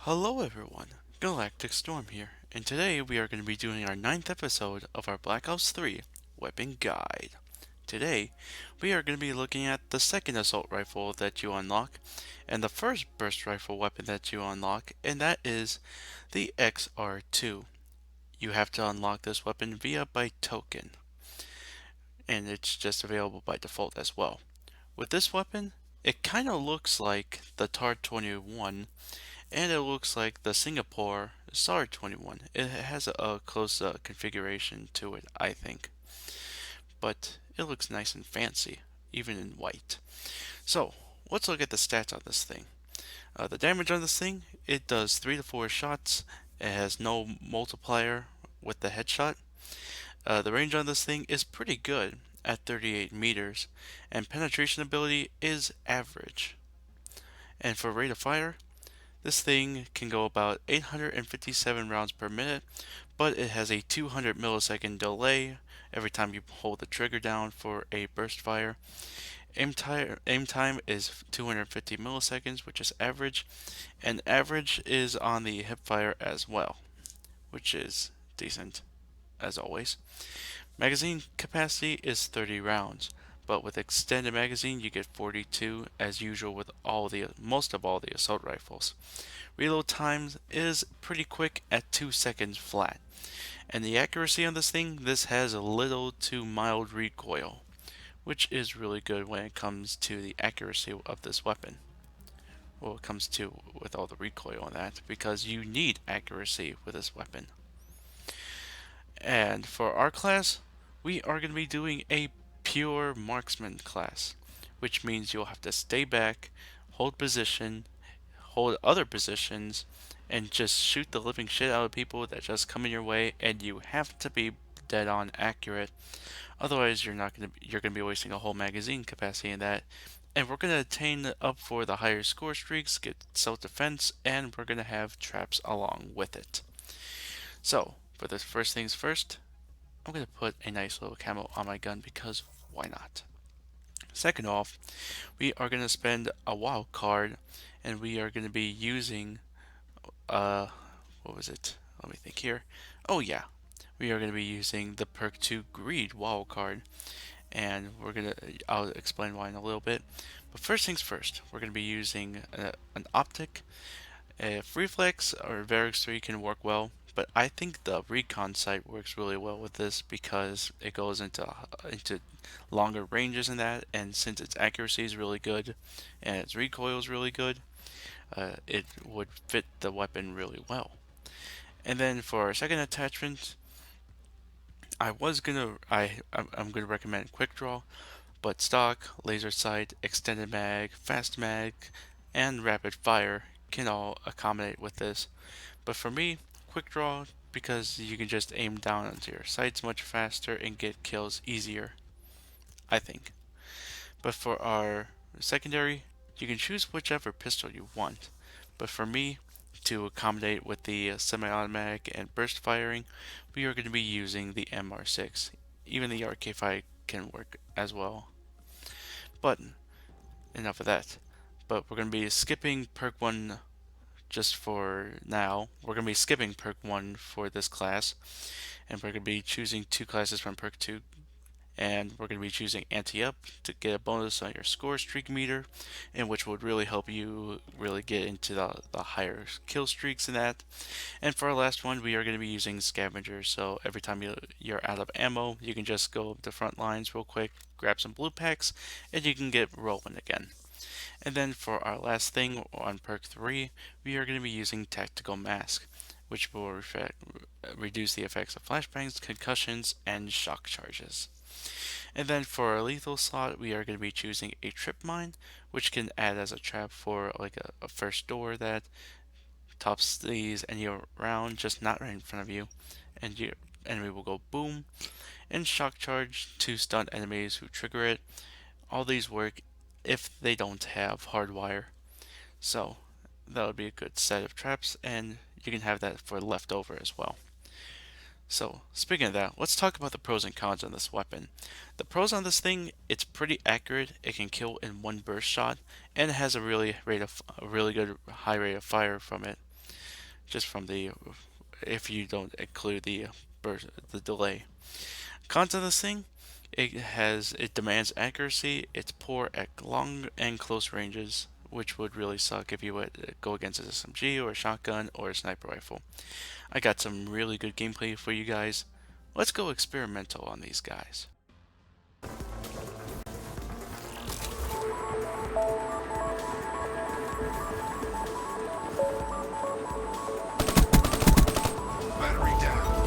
Hello everyone, GalacticStorm here, and today we are going to be doing our ninth episode of our Black Ops 3 Weapon Guide. Today, we are going to be looking at the second assault rifle that you unlock, and the first burst rifle weapon that you unlock, and that is the XR-2. You have to unlock this weapon via by token, and it's just available by default as well. With this weapon, it kind of looks like the TAR-21 and it looks like the Singapore SAR-21. It has a close configuration to it, I think, but it looks nice and fancy, even in white. So let's look at the stats on this thing. The damage on this thing, it does 3 to 4 shots. It has no multiplier with the headshot. The range on this thing is pretty good at 38 meters, and penetration ability is average. And for rate of fire, this thing can go about 857 rounds per minute, but it has a 200 millisecond delay every time you hold the trigger down for a burst fire. Aim time is 250 milliseconds, which is average, and average is on the hip fire as well, which is decent as always. Magazine capacity is 30 rounds, but with extended magazine you get 42 as usual with most of all the assault rifles. Reload time is pretty quick at 2 seconds flat. And the accuracy on this thing, this has a little to mild recoil, which is really good when it comes to the accuracy of this weapon. Well, it comes to with all the recoil on that, because you need accuracy with this weapon. And for our class, we are going to be doing a pure marksman class, which means you'll have to stay back, hold position, hold other positions, and just shoot the living shit out of people that just come in your way, and you have to be dead on accurate. Otherwise, you're gonna be wasting a whole magazine capacity in that. And we're gonna attain up for the higher score streaks, get self-defense, and we're gonna have traps along with it. So, for the first things first, I'm gonna put a nice little camo on my gun because why not? Second off, we are gonna spend a wild card, and we are gonna be using uh, what was it? Let me think here. Oh yeah, we are going to be using the perk 2 greed wildcard, and I'll explain why in a little bit. But first things first, we're going to be using an optic. If reflex or Varix 3 can work well, but I think the recon sight works really well with this because it goes into longer ranges in that, and since its accuracy is really good and its recoil is really good, it would fit the weapon really well. And then for our second attachment, I'm gonna recommend quick draw, but stock, laser sight, extended mag, fast mag, and rapid fire can all accommodate with this. But for me, quick draw because you can just aim down onto your sights much faster and get kills easier, I think. But for our secondary, you can choose whichever pistol you want. But for me, to accommodate with the semi-automatic and burst firing, we are going to be using the MR6. Even the RK5 can work as well. But enough of that. But we're going to be skipping perk 1 just for now. We're going to be skipping perk 1 for this class. And we're going to be choosing two classes from perk 2, and we're going to be choosing anti-up to get a bonus on your score streak meter, and which would really help you really get into the higher kill streaks in that. And for our last one, we are going to be using scavenger, so every time you're out of ammo, you can just go to front lines real quick, grab some blue packs, and you can get rolling again. And then for our last thing on perk 3, we are going to be using tactical mask, which will reduce the effects of flashbangs, concussions, and shock charges. And then for our lethal slot, we are going to be choosing a trip mine, which can add as a trap for like a first door that tops these any around, just not right in front of you, and your enemy will go boom. And shock charge to stun enemies who trigger it. All these work if they don't have hardwire. So that would be a good set of traps, and you can have that for leftover as well. So, speaking of that, let's talk about the pros and cons on this weapon. The pros on this thing, it's pretty accurate. It can kill in one burst shot, and it has a really good high rate of fire from it. just from the if you don't include the delay. Cons of this thing, it demands accuracy. It's poor at long and close ranges, which would really suck if you would go against an SMG or a shotgun or a sniper rifle. I got some really good gameplay for you guys. Let's go experimental on these guys. Battery down.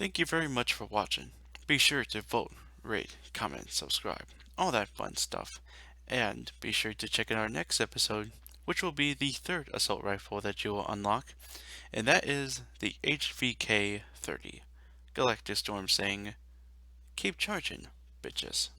Thank you very much for watching. Be sure to vote, rate, comment, subscribe, all that fun stuff. And be sure to check out our next episode, which will be the third assault rifle that you will unlock, and that is the HVK 30. GalacticStorm saying, keep charging, bitches.